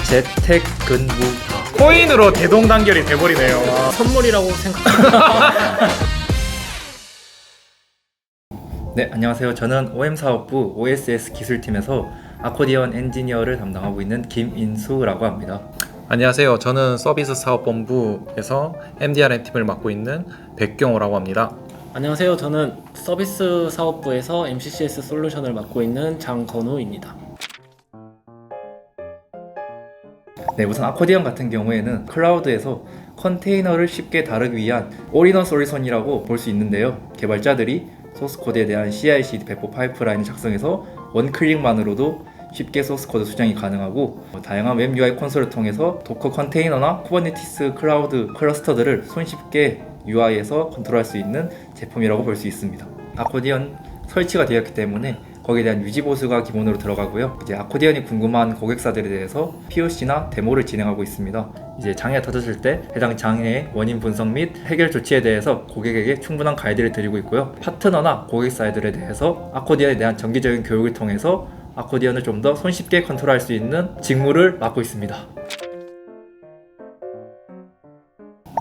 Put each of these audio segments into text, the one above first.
재택근무다. 코인으로 대동단결이 돼버리네요. 선물이라고 생각합니다. 네, 안녕하세요. 저는 OM 사업부 OSS 기술팀에서 아코디언 엔지니어를 담당하고 있는 김인수라고 합니다. 안녕하세요. 저는 서비스 사업본부에서 MDRM 팀을 맡고 있는 백경호라고 합니다. 안녕하세요. 저는 서비스 사업부에서 MCCS 솔루션을 맡고 있는 장건우입니다. 네, 우선 아코디언 같은 경우에는 클라우드에서 컨테이너를 쉽게 다루기 위한 올인원 솔루션이라고 볼 수 있는데요. 개발자들이 소스코드에 대한 CI/CD 배포 파이프라인을 작성해서 원클릭만으로도 쉽게 소스코드 수정이 가능하고, 다양한 웹 UI 콘솔을 통해서 도커 컨테이너나 쿠버네티스 클라우드 클러스터들을 손쉽게 UI에서 컨트롤할 수 있는 제품이라고 볼 수 있습니다. 아코디언 설치가 되었기 때문에 거기에 대한 유지 보수가 기본으로 들어가고요. 이제 아코디언이 궁금한 고객사들에 대해서 POC나 데모를 진행하고 있습니다. 이제 장애가 터졌을 때 해당 장애의 원인 분석 및 해결 조치에 대해서 고객에게 충분한 가이드를 드리고 있고요. 파트너나 고객사들에 대해서 아코디언에 대한 정기적인 교육을 통해서 아코디언을 좀 더 손쉽게 컨트롤할 수 있는 직무를 맡고 있습니다.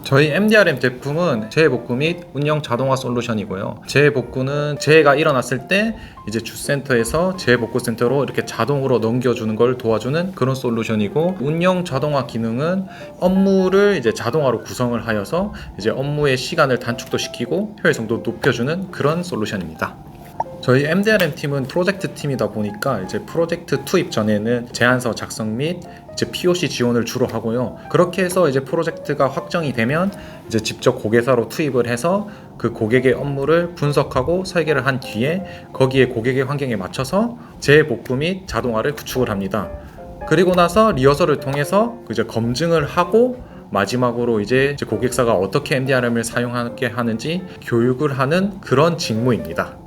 저희 MDRM 제품은 재해복구 및 운영 자동화 솔루션이고요. 재해복구는 재해가 일어났을 때 이제 주센터에서 재해복구센터로 이렇게 자동으로 넘겨주는 걸 도와주는 그런 솔루션이고, 운영 자동화 기능은 업무를 이제 자동화로 구성을 하여서 이제 업무의 시간을 단축도 시키고 효율성도 높여주는 그런 솔루션입니다. 저희 MDRM 팀은 프로젝트 팀이다 보니까 이제 프로젝트 투입 전에는 제안서 작성 및 이제 POC 지원을 주로 하고요. 그렇게 해서 이제 프로젝트가 확정이 되면 이제 직접 고객사로 투입을 해서 그 고객의 업무를 분석하고 설계를 한 뒤에 거기에 고객의 환경에 맞춰서 재복구 및 자동화를 구축을 합니다. 그리고 나서 리허설을 통해서 이제 검증을 하고 마지막으로 이제 고객사가 어떻게 MDRM을 사용하게 하는지 교육을 하는 그런 직무입니다.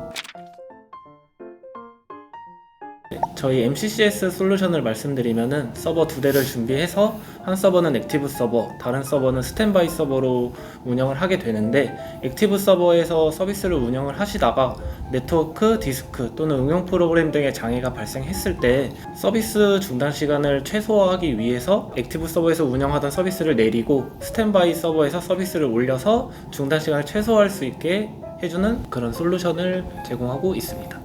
저희 MCCS 솔루션을 말씀드리면은 서버 2대를 준비해서 한 서버는 액티브 서버, 다른 서버는 스탠바이 서버로 운영을 하게 되는데, 액티브 서버에서 서비스를 운영을 하시다가 네트워크, 디스크 또는 응용 프로그램 등의 장애가 발생했을 때 서비스 중단 시간을 최소화하기 위해서 액티브 서버에서 운영하던 서비스를 내리고 스탠바이 서버에서 서비스를 올려서 중단 시간을 최소화할 수 있게 해주는 그런 솔루션을 제공하고 있습니다.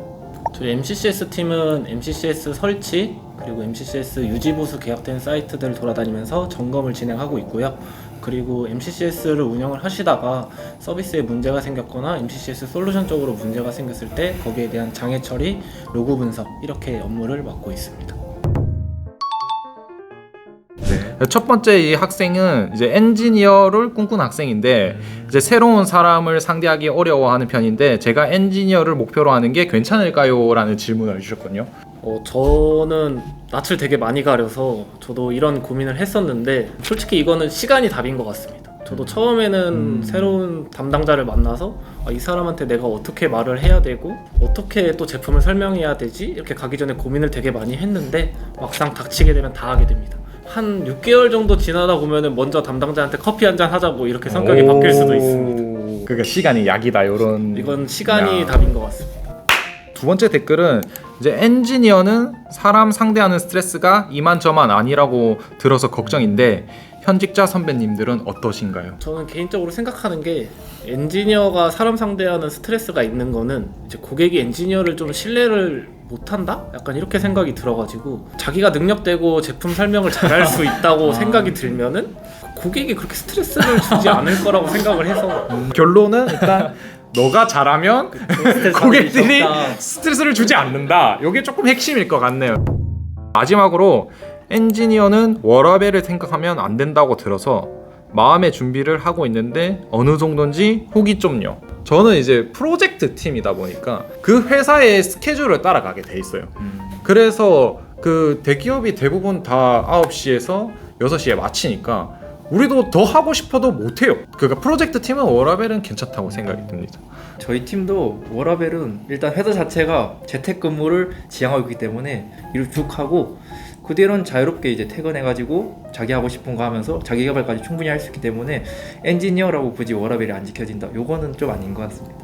저희 MCCS 팀은 MCCS 설치 그리고 MCCS 유지보수 계약된 사이트들을 돌아다니면서 점검을 진행하고 있고요. 그리고 MCCS를 운영을 하시다가 서비스에 문제가 생겼거나 MCCS 솔루션 쪽으로 문제가 생겼을 때 거기에 대한 장애 처리, 로그 분석 이렇게 업무를 맡고 있습니다. 첫 번째 이 학생은 이제 엔지니어를 꿈꾸는 학생인데 이제 새로운 사람을 상대하기 어려워하는 편인데, 제가 엔지니어를 목표로 하는 게 괜찮을까요? 라는 질문을 주셨거든요. 저는 낯을 되게 많이 가려서 저도 이런 고민을 했었는데, 솔직히 이거는 시간이 답인 것 같습니다. 저도 처음에는 새로운 담당자를 만나서 이 사람한테 내가 어떻게 말을 해야 되고 어떻게 또 제품을 설명해야 되지? 이렇게 가기 전에 고민을 되게 많이 했는데 막상 닥치게 되면 다 하게 됩니다. 한 6개월 정도 지나다 보면은 먼저 담당자한테 커피 한잔 하자고 이렇게 성격이 바뀔 수도 있습니다. 그러니까 시간이 약이다 이런. 이건 시간이 답인 것 같습니다. 두 번째 댓글은 이제 엔지니어는 사람 상대하는 스트레스가 이만저만 아니라고 들어서 걱정인데 현직자 선배님들은 어떠신가요? 저는 개인적으로 생각하는 게, 엔지니어가 사람 상대하는 스트레스가 있는 거는 이제 고객이 엔지니어를 좀 신뢰를 못한다? 약간 이렇게 생각이 들어가지고, 자기가 능력되고 제품 설명을 잘할 수 있다고 생각이 들면은 고객이 그렇게 스트레스를 주지 않을 거라고 생각을 해서 결론은 일단 너가 잘하면 고객들이 적다. 스트레스를 주지 않는다. 이게 조금 핵심일 것 같네요. 마지막으로 엔지니어는 워라밸을 생각하면 안 된다고 들어서 마음의 준비를 하고 있는데 어느 정도인지 후기 좀요. 저는 이제 프로젝트 팀이다 보니까 그 회사의 스케줄을 따라가게 돼 있어요. 그래서 그 대기업이 대부분 다 9시에서 6시에 마치니까 우리도 더 하고 싶어도 못해요. 그러니까 프로젝트 팀은 워라밸은 괜찮다고 생각이 듭니다. 저희 팀도 워라밸은 일단 회사 자체가 재택근무를 지향하고 있기 때문에 일을 쭉 하고 그대로는 자유롭게 이제 퇴근해가지고 자기 하고 싶은 거 하면서 자기 개발까지 충분히 할 수 있기 때문에 엔지니어라고 굳이 워라밸이 안 지켜진다, 요거는 좀 아닌 것 같습니다.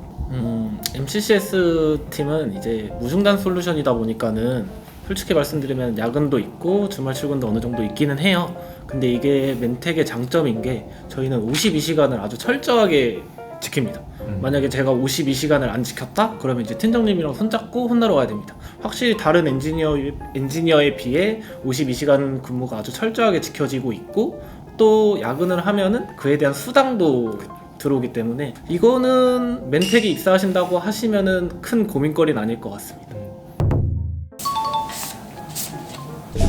MCCS 팀은 이제 무중단 솔루션이다 보니까는 솔직히 말씀드리면 야근도 있고 주말 출근도 어느 정도 있기는 해요. 근데 이게 멘텍의 장점인 게 저희는 52시간을 아주 철저하게 지킵니다. 만약에 제가 52시간을 안 지켰다? 그러면 이제 팀장님이랑 손잡고 혼나러 가야 됩니다. 확실히 다른 엔지니어에 비해 52시간 근무가 아주 철저하게 지켜지고 있고 또 야근을 하면은 그에 대한 수당도 들어오기 때문에 이거는 멘텍이 입사하신다고 하시면은 큰 고민거리는 아닐 것 같습니다.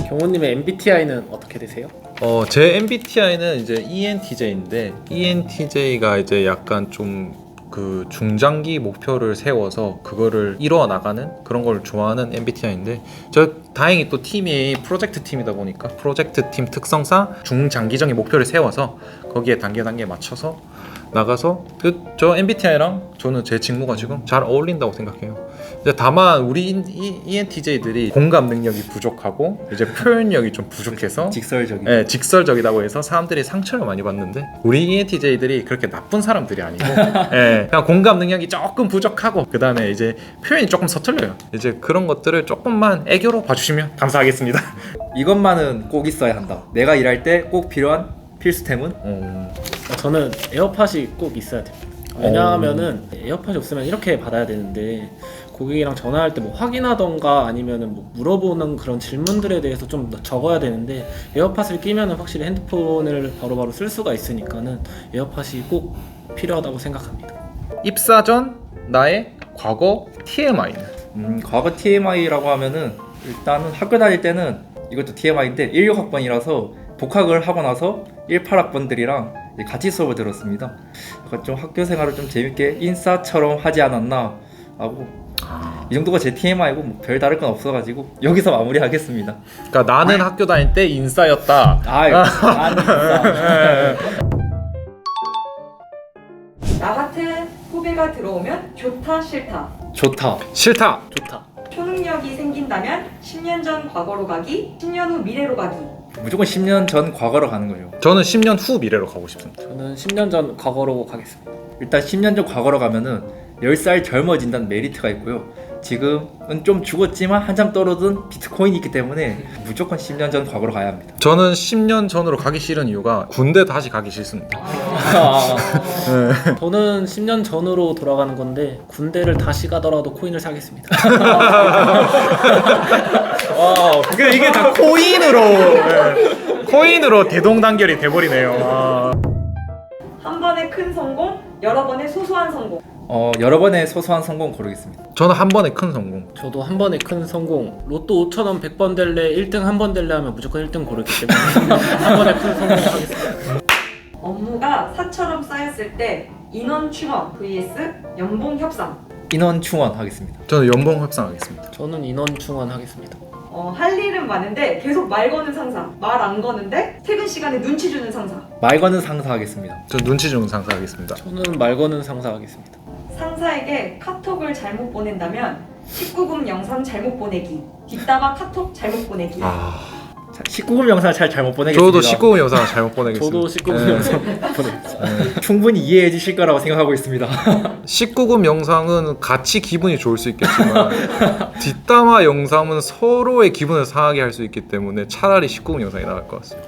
경호님의 MBTI는 어떻게 되세요? 제 MBTI는 이제 ENTJ인데 ENTJ가 이제 약간 좀 그 중장기 목표를 세워서 그거를 이루어 나가는 그런 걸 좋아하는 MBTI인데 저 다행히 또 팀이 프로젝트 팀이다 보니까 프로젝트 팀 특성상 중장기적인 목표를 세워서 거기에 단계 맞춰서 나가서 저 MBTI랑 저는 제 직무가 지금 잘 어울린다고 생각해요. 이제 다만 우리 ENTJ들이 공감 능력이 부족하고 이제 표현력이 좀 부족해서 직설적인. 네, 직설적이라고 해서 사람들이 상처를 많이 받는데 우리 ENTJ들이 그렇게 나쁜 사람들이 아니고 네, 그냥 공감 능력이 조금 부족하고 그 다음에 이제 표현이 조금 서툴려요. 이제 그런 것들을 조금만 애교로 봐주시면 감사하겠습니다. 이것만은 꼭 있어야 한다. 내가 일할 때 꼭 필요한 필수템은? 저는 에어팟이 꼭 있어야 됩니다. 왜냐하면은 에어팟이 없으면 이렇게 받아야 되는데 고객이랑 전화할 때 뭐 확인하던가 아니면은 뭐 물어보는 그런 질문들에 대해서 좀 적어야 되는데 에어팟을 끼면은 확실히 핸드폰을 바로바로 쓸 수가 있으니까는 에어팟이 꼭 필요하다고 생각합니다. 입사 전 나의 과거 TMI는? 과거 TMI라고 하면은 일단은 학교 다닐 때는 이것도 TMI인데 16학번이라서 복학을 하고 나서 18학번들이랑 같이 수업을 들었습니다. 약간 좀 학교 생활을 좀 재밌게 인싸처럼 하지 않았나 하고 이 정도가 제 TMI고 뭐 별 다를 건 없어가지고 여기서 마무리하겠습니다. 그러니까 나는 학교 다닐 때 인싸였다. 나 같은 후배가 들어오면 좋다 싫다. 좋다. 싫다. 좋다. 초능력이 생긴다면 10년 전 과거로 가기, 10년 후 미래로 가기. 무조건 10년 전 과거로 가는 거예요. 저는 10년 후 미래로 가고 싶습니다. 저는 10년 전 과거로 가겠습니다. 일단 10년 전 과거로 가면은 10살 젊어진다는 메리트가 있고요. 지금은 좀 죽었지만 한참 떨어진 비트코인이 있기 때문에 무조건 10년 전 과거로 가야 합니다. 저는 10년 전으로 가기 싫은 이유가 군대 다시 가기 싫습니다. 저는 10년 전으로 돌아가는 건데 군대를 다시 가더라도 코인을 사겠습니다. 이게 다 코인으로 대동단결이 돼버리네요. 한 번의 큰 성공, 여러 번의 소소한 성공. 여러 번의 소소한 성공 고르겠습니다. 저는 한 번에 큰 성공. 저도 한 번에 큰 성공. 로또 5,000원 100번 될래 1등 한 번 될래 하면 무조건 1등 고르기 때문에 한 번에 큰 성공 하겠습니다. 업무가 사처럼 쌓였을 때 인원 충원 vs 연봉 협상. 인원 충원 하겠습니다. 저는 연봉 협상하겠습니다. 저는 인원 충원하겠습니다. 할 일은 많은데 계속 말 거는 상사. 말 안 거는데 퇴근 시간에 눈치 주는 상사. 말 거는 상사 하겠습니다. 저 눈치 주는 상사하겠습니다. 저는 말 거는 상사 하겠습니다. 상사에게 카톡을 잘못 보낸다면 19금 영상 잘못 보내기, 뒷담화 카톡 잘못 보내기. 19금 영상을 잘못 보내겠습니다. 저도 19금 영상을 잘못 보내겠습니다. 저도 19금 영상 보내겠습니다. 충분히 이해해 주실 거라고 생각하고 있습니다. 19금 영상은 같이 기분이 좋을 수 있겠지만 뒷담화 영상은 서로의 기분을 상하게 할 수 있기 때문에 차라리 19금 영상이 나을 것 같습니다.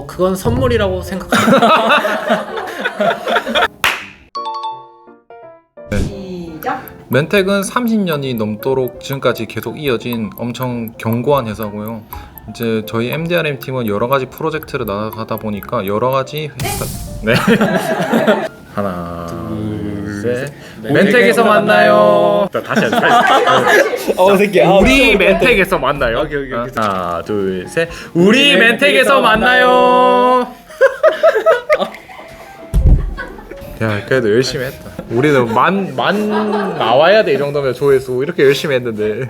그건 선물이라고 생각합니다. 시작. 멘텍은 30년이 넘도록 지금까지 계속 이어진 엄청 견고한 회사고요. 이제 저희 MDRM 팀은 여러 가지 프로젝트를 나가다 보니까 여러 가지 회사 네 하나 둘 셋 멘텍에서 만나요. 다시 우리 멘텍에서 만나요. 하나 둘 셋 우리 멘텍에서 만나요. 야 그래도 열심히 했다. 우리는 만 나와야 돼 이 정도면 조회수 이렇게 열심히 했는데.